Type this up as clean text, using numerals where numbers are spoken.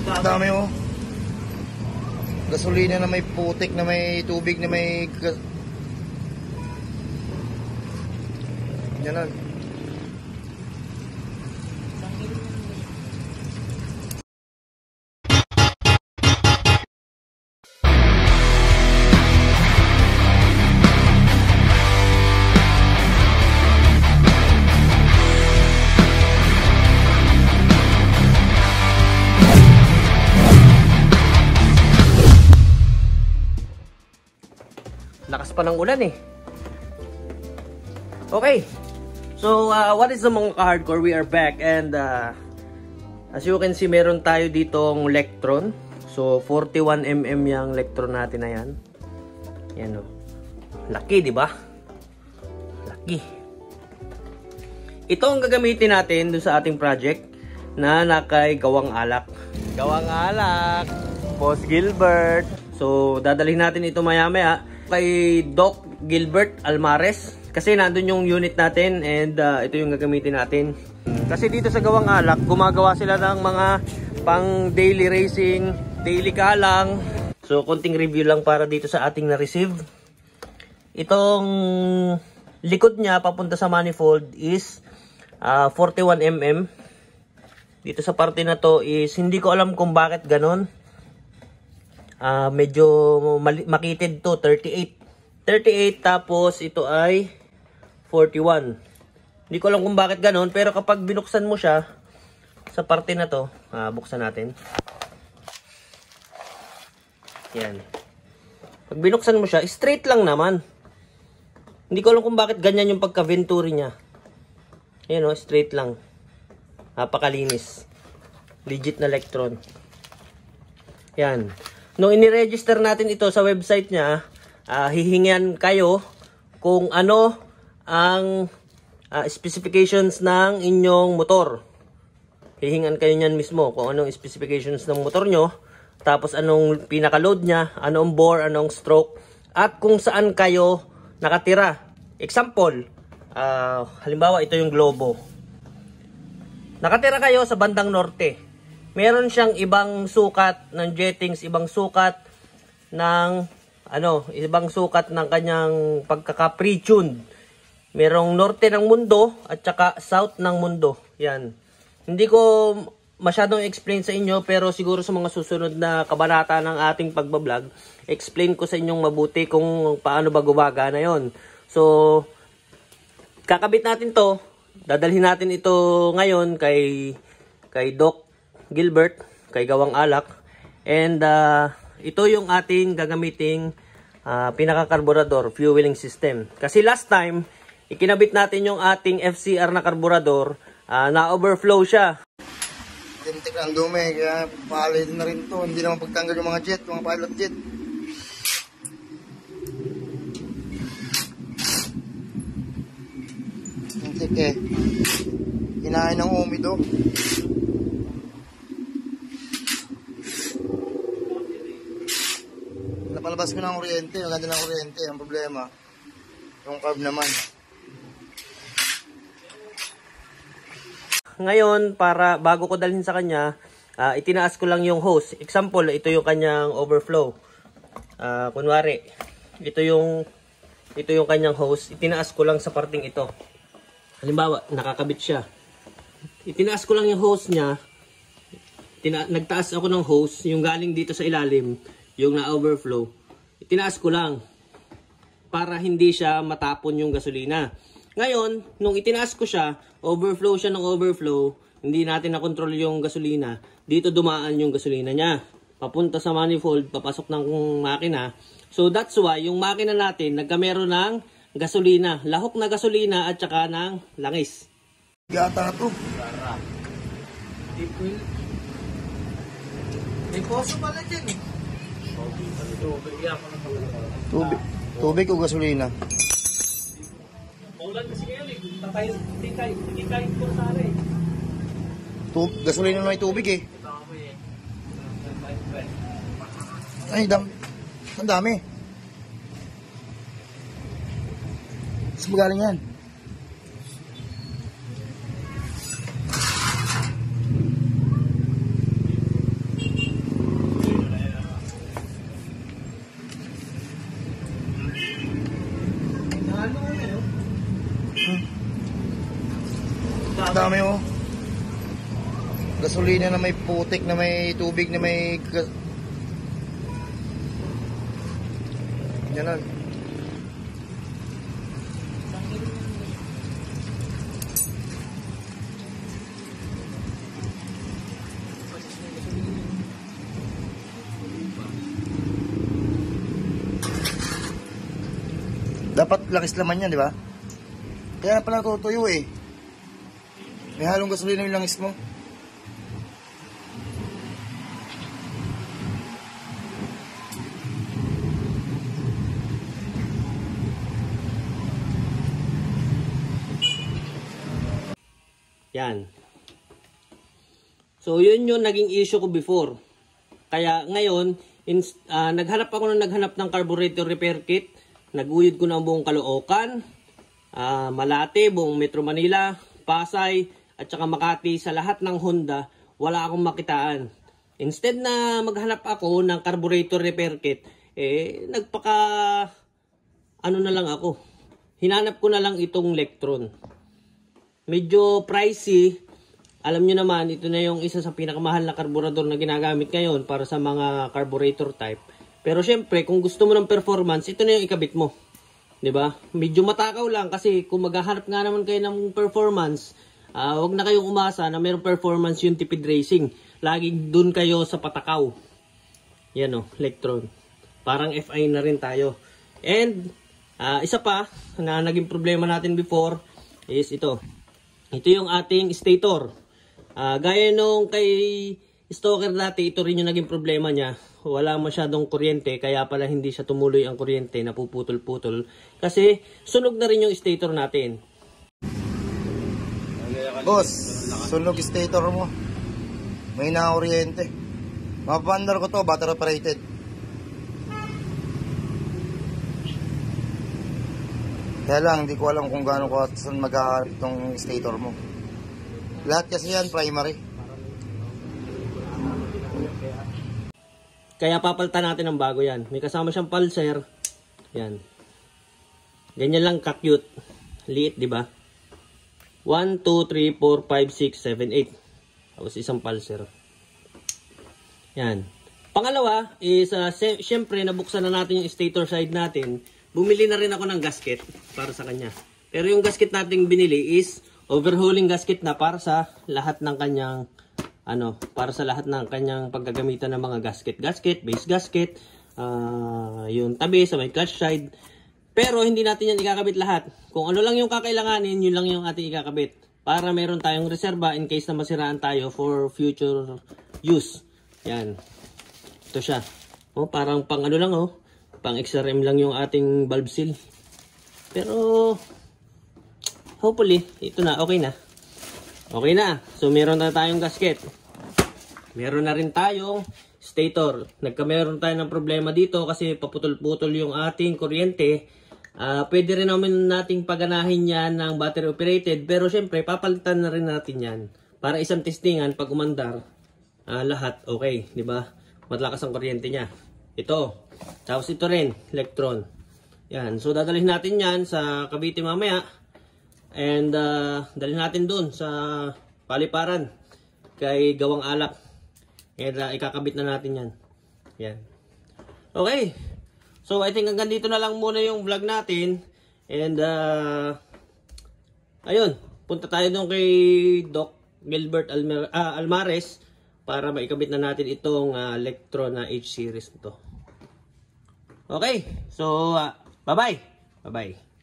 Ang dami oh. Gasolina na may putik, na may tubig, na may... Yan lang. Lakas pa ng ulan eh. Okay. So, what is the mga ka-hardcore? We are back and as you can see, meron tayo ditong Lectron. So, 41mm yung Lectron natin na yan. Yan o. Laki, di ba? Laki. Ito ang gagamitin natin dun sa ating project na nakay Gawang Alak. Gawang Alak! Boss Gilbert! So, dadalhin natin ito maya-maya kay Doc Gilbert Almares kasi nandun yung unit natin and ito yung gagamitin natin. Kasi dito sa Gawang Alak, gumagawa sila ng mga pang daily racing, daily kalang. So, konting review lang para dito sa ating na-receive. Itong likod niya papunta sa manifold is 41mm. Dito sa parte na to is hindi ko alam kung bakit ganon. Medyo makitid to, 38 tapos ito ay 41. Hindi ko alam kung bakit ganon, pero kapag binuksan mo siya sa parte na to, buksan natin. Yan. Pag binuksan mo siya, straight lang naman. Hindi ko alam kung bakit ganyan yung pagka-venturi niya. Ayan o, straight lang. Napakalinis. Legit na Lectron. Yan. Nung iniregister natin ito sa website niya, hihingan kayo kung ano ang specifications ng inyong motor. Hihingan kayo niyan mismo kung anong specifications ng motor nyo, tapos anong pinaka-load niya, anong bore, anong stroke, at kung saan kayo nakatira. Example, halimbawa ito yung Globo. Nakatira kayo sa bandang norte. Meron siyang ibang sukat ng jettings, ibang sukat ng ibang sukat ng kanyang pagkaka-pre-tuned. Merong norte ng mundo at saka south ng mundo. Yan. Hindi ko masyadong explain sa inyo, pero siguro sa mga susunod na kabanata ng ating pagbablog, explain ko sa inyong mabuti kung paano ba gumagana yon. So, kakabit natin to. Dadalhin natin ito ngayon kay Doc Gilbert, kay Gawang Alak. And ito yung ating gagamiting pinaka-karburador, fueling system. Kasi last time, ikinabit natin yung ating FCR na karburador, na-overflow siya. Tintik ang dumi, kaya palid na rin to. Hindi naman pagtanggal yung mga jet, mga pilot jet. Tintik eh. Kinain ng umido. Napalabas ko ng kuryente, ang ganda ng kuryente, ang problema yung carb naman. Ngayon, para bago ko dalhin sa kanya, itinaas ko lang yung hose. Example, ito yung kanyang overflow. Kunwari, ito yung kanyang hose. Itinaas ko lang sa parting ito. Halimbawa, nakakabit siya. Itinaas ko lang yung hose niya. Nagtaas ako ng hose, yung galing dito sa ilalim, yung na-overflow. Itinaas ko lang para hindi siya matapon yung gasolina. Ngayon, nung itinaas ko siya, overflow siya ng overflow, hindi natin na-control yung gasolina, dito dumaan yung gasolina niya. Papunta sa manifold, papasok ng makina. So that's why, yung makina natin, nagkamero ng gasolina. Lahok na gasolina at saka ng langis. Gata to. May poso pala dyan eh. Tubig o gasolina? Ulan kasi ngayon eh. Tikay ko sa akin. Gasolina na may tubig eh. Ay, ang dami. Saan ba galing yan? gasolina na may putik, na may tubig, na may yan. Dapat lakis laman yan, di ba? Kaya pala tutuyo eh. May halong gasolina yung langis mo. Yan. So, yun yung naging issue ko before. Kaya ngayon, naghanap ng carburetor repair kit. Naguyod ko na ang buong Caloocan, Malate, buong Metro Manila, Pasay, at saka Makati. Sa lahat ng Honda, wala akong makitaan. Instead na maghanap ako ng carburetor repair kit, ano na lang ako. Hinanap ko na lang itong Lectron. Medyo pricey. Alam nyo naman, ito na yung isa sa pinakamahal na karburador na ginagamit ngayon para sa mga carburetor type. Pero syempre, kung gusto mo ng performance, ito na yung ikabit mo. 'Di ba? Medyo matakaw lang kasi kung maghahanap nga naman kayo ng performance, wag na kayong umasa na mayroong performance yung tipid racing. Laging dun kayo sa patakaw. Yan o, Lectron. Parang FI na rin tayo. And, isa pa na naging problema natin before is ito. Ito yung ating stator. Gaya nung kay Stoker dati, ito rin yung naging problema niya. Wala masyadong kuryente, kaya pala hindi siya tumuloy ang kuryente, napuputol-putol. Kasi sunog na rin yung stator natin. Boss, sunog stator mo. May na-kuryente. Mapapandar ko to, battery operated. Kaya lang, hindi ko alam kung gaano ko saan maghahanap itong stator mo. Lahat kasi yan, primary. Kaya papalitan natin ng bago yan. May kasama siyang pulser. Yan. Ganyan lang ka-cute. Liit, di ba? 1, 2, 3, 4, 5, 6, 7, 8. Tapos isang pulser. Yan. Pangalawa is, syempre, nabuksan na natin yung stator side natin. Bumili na rin ako ng gasket para sa kanya. Pero yung gasket natin binili is overhauling gasket na para sa lahat ng kanyang para sa lahat ng kanyang paggagamitan ng mga gasket, base gasket, yung tabi sa may clutch side. Pero hindi natin yan ikakabit lahat. Kung ano lang yung kakailanganin, yun lang yung ating ikakabit. Para meron tayong reserba in case na masiraan tayo for future use. Yan. Ito siya. Parang pang lang pang XRM lang yung ating valve seal. Pero hopefully, ito na, okay na. Okay na. So, meron na tayong gasket. Meron na rin tayong stator. Meron tayo ng problema dito kasi paputol-putol yung ating kuryente. Pwede rin naman nating paganahin yan ng battery operated. Pero syempre, papalitan na rin natin yan. Para isang testingan, pag umandar, lahat okay. Diba? Matlakas ang kuryente niya. Ito. Tapos ito rin, Lectron. Yan. So, dadalhin natin yan sa Cavite mamaya. And dalhin natin dun sa paliparan kay Gawang Alak. And ikakabit na natin yan. Yan. Okay. So I think hanggang dito na lang muna yung vlog natin. And ayun. Punta tayo dun kay Doc Gilbert Almares para maikabit na natin itong Lectron na H series nito. Okay. So bye-bye. Bye-bye.